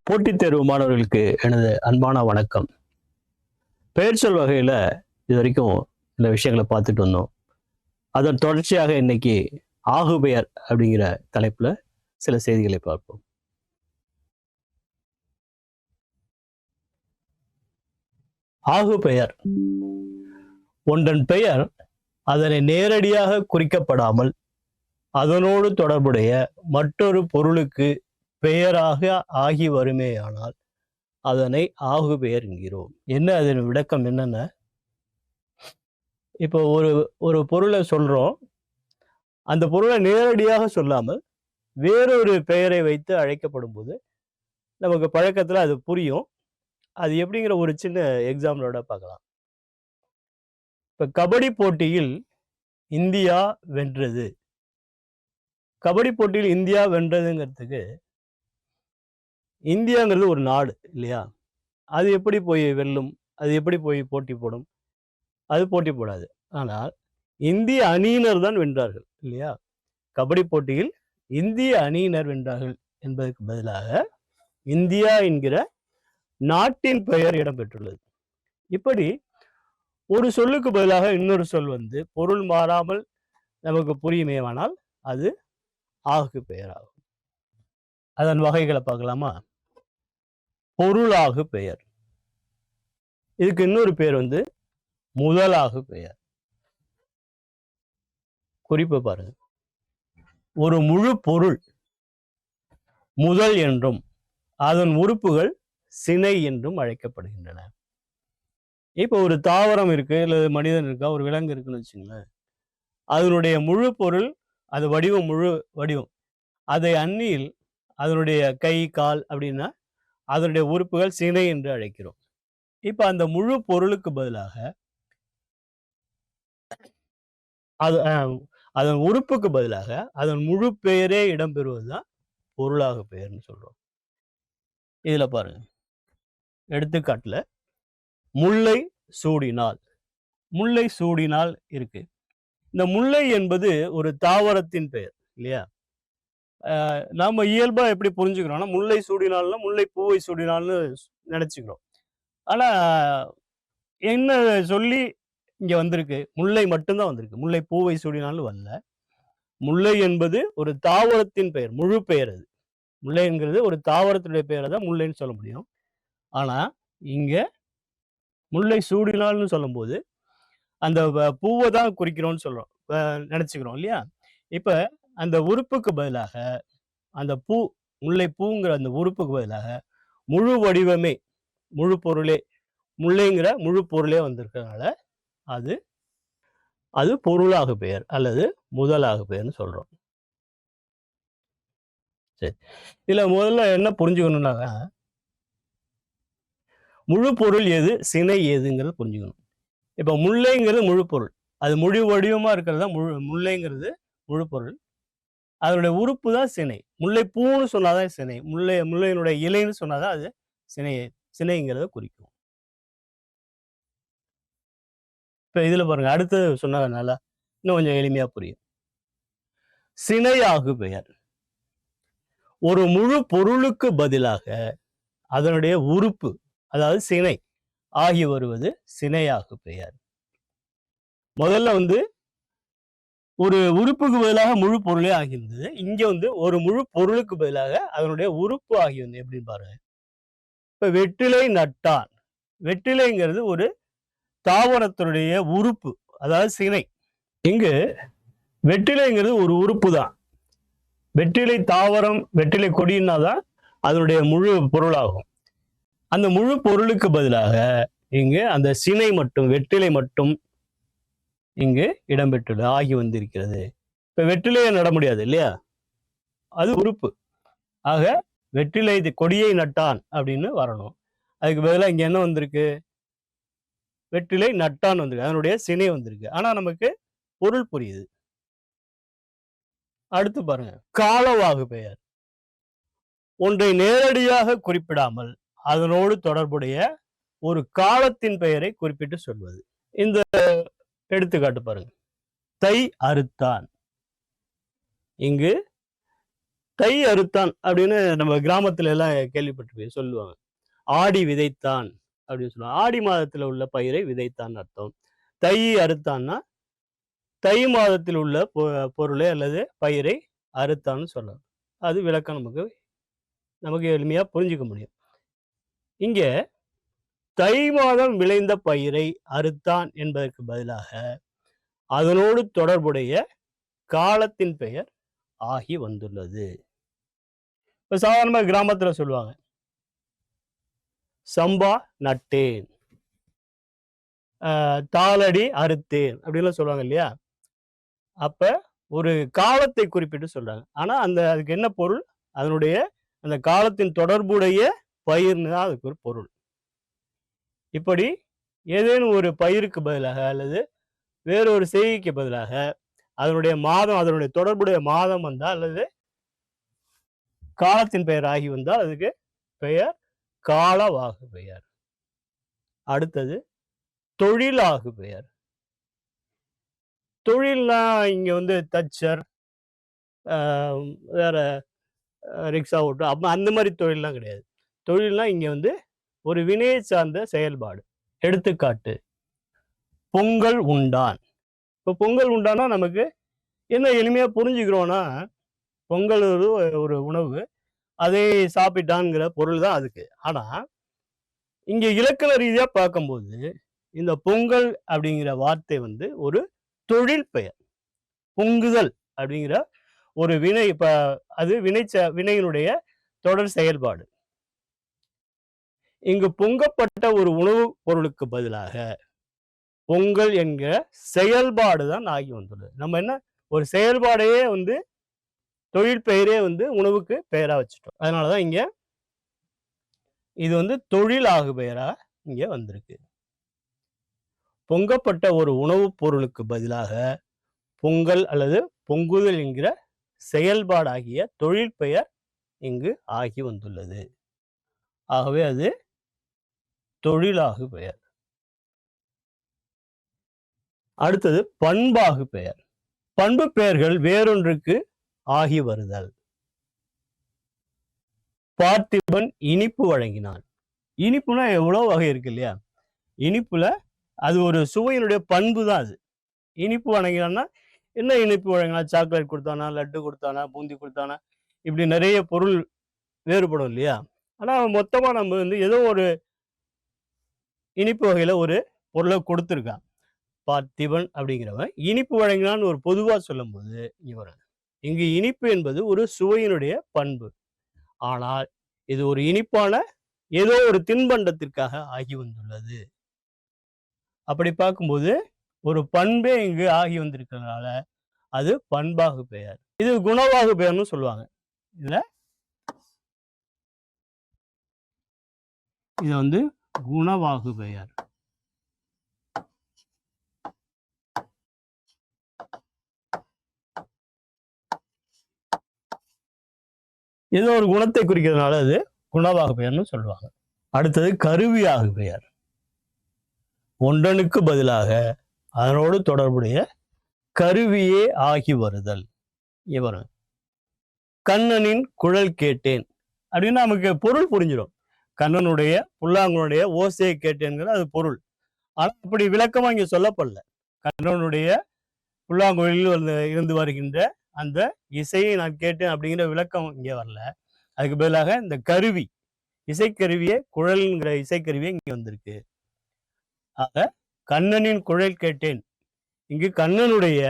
போட்டித் தேர்வு மாணவர்களுக்கு எனது அன்பான வணக்கம். பெயர் சொல் வகையில இது வரைக்கும் இந்த விஷயங்களை பார்த்துட்டு வந்தோம். அதன் தொடர்ச்சியாக இன்னைக்கு ஆகு பெயர் அப்படிங்கிற தலைப்புல சில செய்திகளை பார்ப்போம். ஆகு பெயர் ஒன்றன் பெயர் அதனை நேரடியாக குறிக்கப்படாமல் அதனோடு தொடர்புடைய மற்றொரு பொருளுக்கு பெயராக ஆகி வருமேயானால் அதனை ஆகு பெயர் என்கிறோம். என்ன அதன் விளக்கம் என்னன்னா, இப்போ ஒரு பொருளை சொல்றோம், அந்த பொருளை நேரடியாக சொல்லாமல் வேறொரு பெயரை வைத்து அழைக்கப்படும் போது நமக்கு பழக்கத்துல அது புரியும். அது எப்படிங்கிற ஒரு சின்ன எக்ஸாம்பிளோட பார்க்கலாம். இப்ப கபடி போட்டியில் இந்தியா வென்றது. கபடி போட்டியில் இந்தியா வென்றதுங்கிறதுக்கு இந்தியாங்கிறது ஒரு நாடு இல்லையா? அது எப்படி போய் வெல்லும்? அது எப்படி போய் போட்டி போடும்? அது போட்டி போடாது. ஆனால் இந்திய அணியினர் தான் வென்றார்கள் இல்லையா? கபடி போட்டியில் இந்திய அணியினர் வென்றார்கள் என்பதற்கு பதிலாக இந்தியா என்கிற நாட்டின் பெயர் இடம்பெற்றுள்ளது. இப்படி ஒரு சொல்லுக்கு பதிலாக இன்னொரு சொல் வந்து பொருள் மாறாமல் நமக்கு புரியுமேயானால் அது ஆகு பெயர் ஆகும். அதன் வகைகளை பார்க்கலாமா? பொருளாகு பெயர். இதுக்கு இன்னொரு பெயர் வந்து முதலாகு பெயர். குறிப்பு பாருங்க. ஒரு முழு பொருள் முதல் என்றும் அதன் உறுப்புகள் சினை என்றும் அழைக்கப்படுகின்றன. இப்போ ஒரு தாவரம் இருக்கு, இல்ல மனிதன் இருக்கா, ஒரு விலங்கு இருக்குன்னு வச்சுங்களேன். அதனுடைய முழு பொருள், அது வடிவம், முழு வடிவம். அதை அந்நியில் அதனுடைய கை, கால் அப்படின்னா அதனுடைய உறுப்புகள் சினை என்று அழைக்கிறோம். இப்ப அந்த முழு பொருளுக்கு பதிலாக அதன் உறுப்புக்கு பதிலாக அதன் முழு பெயரே இடம்பெறுவதுதான் பொருளாக பெயர்னு சொல்றோம். இதுல பாருங்க, எடுத்துக்காட்டுல முல்லை சூடினால், முல்லை சூடினால் இருக்கு. இந்த முல்லை என்பது ஒரு தாவரத்தின் பெயர் இல்லையா? நாம இயல்பா எப்படி புரிஞ்சுக்கிறோம்னா, முல்லை சூடினால்னா முல்லை பூவை சூடினால்னு நினைச்சுக்கிறோம். ஆனா என்ன சொல்லி இங்க வந்திருக்கு? முல்லை மட்டும்தான் வந்திருக்கு. முல்லை பூவை சூடினாலும் வரல. முல்லை என்பது ஒரு தாவரத்தின் பெயர், முழு பெயர். அது முல்லைங்கிறது ஒரு தாவரத்துடைய பெயரை தான் முல்லைன்னு சொல்ல முடியும். ஆனா இங்க முல்லை சூடினால்னு சொல்லும் போது அந்த பூவை தான் குறிக்கிறோம்னு சொல்றோம், நினைச்சுக்கிறோம் இல்லையா? இப்ப அந்த உறுப்புக்கு பதிலாக அந்த பூ, முல்லை பூங்கிற அந்த உறுப்புக்கு பதிலாக முழு வடிவமே, முழு பொருளே, முல்லைங்கிற முழு பொருளே வந்திருக்கிறதுனால அது அது பொருளாகு பெயர் அல்லது முதலாகு பெயர்னு சொல்றோம். சரி, இதுல முதல்ல என்ன புரிஞ்சுக்கணும்னா, முழு பொருள் எது, சினை எதுங்கிறது புரிஞ்சுக்கணும். இப்ப முல்லைங்கிறது முழு பொருள், அது முழு வடிவமா இருக்கிறது தான் முல்லைங்கிறது முழு பொருள். அதனுடைய உறுப்பு தான் சினை. முல்லை பூன்னு சொன்னாதான் சினை, முல்லையினுடைய இலைன்னு சொன்னாதான் அது சினைங்கிறத குறிக்கும். இப்ப இதுல பாருங்க, அடுத்து சொன்னதுனால இன்னும் கொஞ்சம் எளிமையா புரியும். சினையாகு பெயர். ஒரு முழு பொருளுக்கு பதிலாக அதனுடைய உறுப்பு, அதாவது சினை ஆகி வருவது சினையாகு பெயர். முதல்ல வந்து ஒரு உறுப்புக்கு பதிலாக முழு பொருளே ஆகியிருந்தது. இங்க வந்து ஒரு முழு பொருளுக்கு பதிலாக அதனுடைய உறுப்பு ஆகி வந்து எப்படின்னு பாருங்க. இப்ப வெற்றிலை நட்டான். வெற்றிலைங்கிறது ஒரு தாவரத்தினுடைய உறுப்பு, அதாவது சினை. இங்கு வெற்றிலைங்கிறது ஒரு உறுப்பு தான். வெற்றிலை தாவரம், வெற்றிலை கொடின்னா தான் அதனுடைய முழு பொருளாகும். அந்த முழு பொருளுக்கு பதிலாக இங்கு அந்த சினை மட்டும், வெற்றிலை மட்டும் இங்கு இடம்பெற்றுள்ளது, ஆகி வந்திருக்கிறது. இப்ப வெற்றிலையை நட முடியாது இல்லையா? அது உறுப்பு. ஆக வெற்றிலை கொடியை நட்டான் அப்படின்னு வரணும். அதுக்கு பதிலாக இங்க என்ன வந்திருக்கு? வெற்றிலை நட்டான் வந்திருக்கு, அதனுடைய சினை வந்திருக்கு. ஆனா நமக்கு பொருள் புரியுது. அடுத்து பாருங்க, காலவாகு பெயர். ஒன்றை நேரடியாக குறிப்பிடாமல் அதனோடு தொடர்புடைய ஒரு காலத்தின் பெயரை குறிப்பிட்டு சொல்வது. இந்த எடுத்துக்காட்டு பாருங்க. தை அறுத்தான். இங்கு தை அறுத்தான் அப்படின்னு நம்ம கிராமத்துல எல்லாம் கேள்விப்பட்டிருப்பீங்க, சொல்லுவாங்க. ஆடி விதைத்தான் அப்படின்னு சொல்லுவாங்க. ஆடி மாதத்துல உள்ள பயிரை விதைத்தான் அர்த்தம். தை அறுத்தான்னா தை மாதத்தில் உள்ள பொருளை அல்லது பயிரை அறுத்தான்னு சொல்லலாம். அது விளக்கம் நமக்கு நமக்கு எளிமையா புரிஞ்சுக்க முடியும். இங்க தை மாதம் விளைந்த பயிரை அறுத்தான் என்பதற்கு பதிலாக அதனோடு தொடர்புடைய காலத்தின் பெயர் ஆகி வந்துள்ளது. இப்ப சாதாரணமா கிராமத்துல சொல்லுவாங்க, சம்பா நட்டேன், தாளடி அறுத்தேன் அப்படின்லாம் சொல்லுவாங்க இல்லையா? அப்ப ஒரு காலத்தை குறிப்பிட்டு சொல்றாங்க. ஆனா அதுக்கு என்ன பொருள்? அதனுடைய அந்த காலத்தின் தொடர்புடைய பயிர்ன்னு தான் அதுக்கு ஒரு பொருள். இப்படி ஏதேனும் ஒரு பயிருக்கு பதிலாக அல்லது வேறொரு செய்கைக்கு பதிலாக அதனுடைய மாதம், அதனுடைய தொடர்புடைய மாதம் வந்தால் அல்லது காலத்தின் பெயர் ஆகி வந்தால் அதுக்கு பெயர் காலவாகு பெயர். அடுத்தது தொழிலாகு பெயர். தொழில்னா இங்க வந்து தச்சர், வேற ரிக்ஷா ஓட்டும் அந்த மாதிரி தொழில்லாம் கிடையாது. தொழில்னா இங்க வந்து ஒரு வினையை சார்ந்த செயல்பாடு. எடுத்துக்காட்டு, பொங்கல் உண்டான். இப்போ பொங்கல் உண்டானா நமக்கு என்ன எளிமையா புரிஞ்சுக்கிறோம்னா, பொங்கல் ஒரு உணவு, அதை சாப்பிட்டான்ங்கிற பொருள் தான் அதுக்கு. ஆனா இங்க இலக்கண ரீதியா பார்க்கும்போது இந்த பொங்கல் அப்படிங்கிற வார்த்தை வந்து ஒரு தொழில் பெயர். பொங்குதல் அப்படிங்கிற ஒரு வினை, இப்ப அது வினையினுடைய தொடர் செயல்பாடு. இங்கு பொங்கப்பட்ட ஒரு உணவு பொருளுக்கு பதிலாக பொங்கல் என்கிற செயல்பாடு தான் ஆகி வந்துள்ளது. நம்ம என்ன ஒரு செயல்பாடையே வந்து தொழில் பெயரே வந்து உணவுக்கு பெயரா வச்சுட்டோம். அதனாலதான் இங்க இது வந்து தொழில் ஆகு பெயரா இங்க வந்திருக்கு. பொங்கப்பட்ட ஒரு உணவுப் பொருளுக்கு பதிலாக பொங்கல் அல்லது பொங்குதல் என்கிற செயல்பாடாகிய தொழில் பெயர் இங்கு ஆகி வந்துள்ளது. ஆகவே அது தொழிலாகு பெயர். அடுத்தது பண்பாகு பெயர். பண்பு பெயர்கள் வேறொன்றுக்கு ஆகி வருதல். பார்த்திபன் இனிப்பு வழங்கினான். இனிப்புனா எவ்வளவு வகை இருக்கு இல்லையா? இனிப்புல அது ஒரு சுவையினுடைய பண்பு தான் அது. இனிப்பு வழங்கினான்னா என்ன இனிப்பு வழங்கினா? சாக்லேட் கொடுத்தானா, லட்டு கொடுத்தானா, பூந்தி கொடுத்தானா, இப்படி நிறைய பொருள் வேறுபடும் இல்லையா? ஆனா மொத்தமா நம்ம வந்து ஏதோ ஒரு இனிப்பு வகையில ஒரு பொருளை கொடுத்துருக்கான். பார்த்திபன் அப்படிங்கிறவன் இனிப்பு வழங்கினான்னு ஒரு பொதுவா சொல்லும்போது இங்கு இனிப்பு என்பது ஒரு சுவையினுடைய பண்பு. ஆனால் இது ஒரு இனிப்பான ஏதோ ஒரு தின்பண்டத்திற்காக ஆகி வந்துள்ளது. அப்படி பார்க்கும்போது ஒரு பண்பே இங்கு ஆகி வந்திருக்கிறதுனால அது பண்பாகு பெயர். இது குணவாகு பெயர்னு சொல்லுவாங்க. இதுல இது வந்து குணவாகு பெயர். ஏதோ ஒரு குணத்தை குறிக்கிறதுனால அது குணவாகு பெயர்னு சொல்லுவாங்க. அடுத்தது கருவியாகு பெயர். ஒன்றனுக்கு பதிலாக அதனோடு தொடர்புடைய கருவியே ஆகி வருதல். இவன் கண்ணனின் குழல் கேட்டேன் அப்படின்னு நமக்கு பொருள் புரிஞ்சிடும். கண்ணனுடைய புல்லாங்குழலுடைய ஓசையை கேட்டேன்கிறது அது பொருள். ஆனா அப்படி விளக்கமா இங்க சொல்லப்படல. கண்ணனுடைய புல்லாங்குழலில் இருந்து வருகின்ற அந்த இசையை நான் கேட்டேன் அப்படிங்கிற விளக்கம் இங்க வரல. அதுக்கு பதிலாக இந்த கருவி, இசைக்கருவியே, குழல்ங்கிற இசைக்கருவியே இங்க வந்திருக்கு. ஆக கண்ணனின் குழல் கேட்டேன், இங்கு கண்ணனுடைய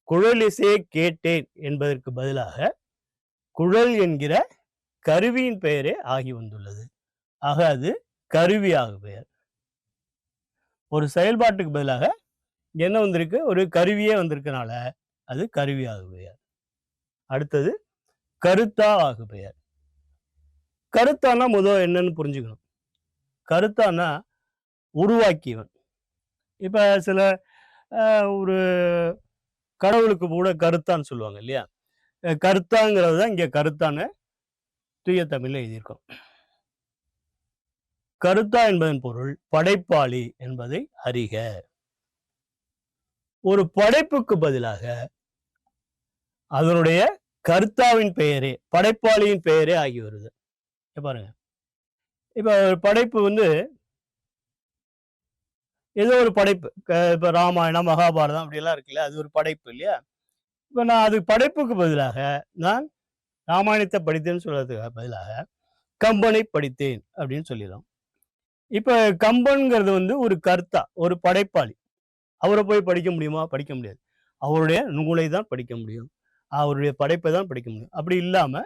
குழல் இசையை கேட்டேன் என்பதற்கு பதிலாக குழல் என்கிற கருவியின் பெயரே ஆகி வந்துள்ளது. ஆக அது கருவியாகு பெயர். ஒரு செயல்பாட்டுக்கு பதிலாக என்ன வந்திருக்கு? ஒரு கருவியே வந்திருக்கனால அது கருவியாகு பெயர். அடுத்தது கருத்தா ஆகு பெயர். கருத்தானா முதல் என்னன்னு புரிஞ்சுக்கணும். கருத்தானா உருவாக்கியவன். இப்ப சில ஒரு கடவுளுக்கு கூட கருத்தான்னு சொல்லுவாங்க இல்லையா? கருத்தாங்கிறது தான் இங்க கருத்தான தூய தமிழ்ல எழுதியிருக்கோம். கருத்தா என்பதன் பொருள் படைப்பாளி என்பதை அறிக. ஒரு படைப்புக்கு பதிலாக அதனுடைய கர்த்தாவின் பெயரே, படைப்பாளியின் பெயரே ஆகி வருது. பாருங்க, இப்ப ஒரு படைப்பு வந்து ஏதோ ஒரு படைப்பு. இப்ப ராமாயணம், மகாபாரதம் அப்படிலாம் இருக்குல்ல, அது ஒரு படைப்பு இல்லையா? இப்ப நான் அது படைப்புக்கு பதிலாக நான் ராமாயணத்தை படித்தேன்னு சொல்றதுக்கு பதிலாக கம்பனை படித்தேன் அப்படின்னு சொல்லிடலாம். இப்ப கம்பன்ங்கிறது வந்து ஒரு கர்த்தா, ஒரு படைப்பாளி. அவரை போய் படிக்க முடியுமா? படிக்க முடியாது. அவருடைய நூலை தான் படிக்க முடியும். அவருடைய படைப்பை தான் படிக்க முடியும். அப்படி இல்லாம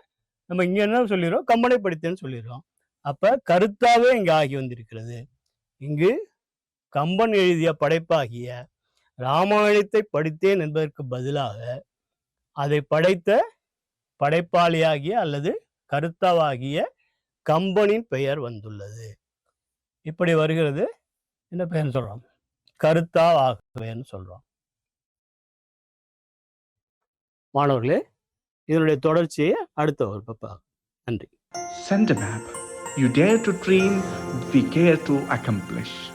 நம்ம இங்க என்ன சொல்லிடுறோம்? கம்பனை படித்தேன்னு சொல்லிடுறோம். அப்ப கருத்தாவே இங்க ஆகி வந்திருக்கிறது. இங்கு கம்பன் எழுதிய படைப்பாகிய ராமாயணத்தை படித்தேன் என்பதற்கு பதிலாக அதை படைத்த படைப்பாளியாகிய அல்லது கருத்தாவாகிய கம்பனின் பெயர் வந்துள்ளது. இப்படி வருகிறது. என்ன பெயர்னு சொல்றோம்? கருத்தாவாகவேன்னு சொல்றோம். மாணவர்களே, இதனுடைய தொடர்ச்சியை அடுத்த வகுப்பு பார்ப்போம். நன்றி. Send a map. You dare to dream, we care to accomplish.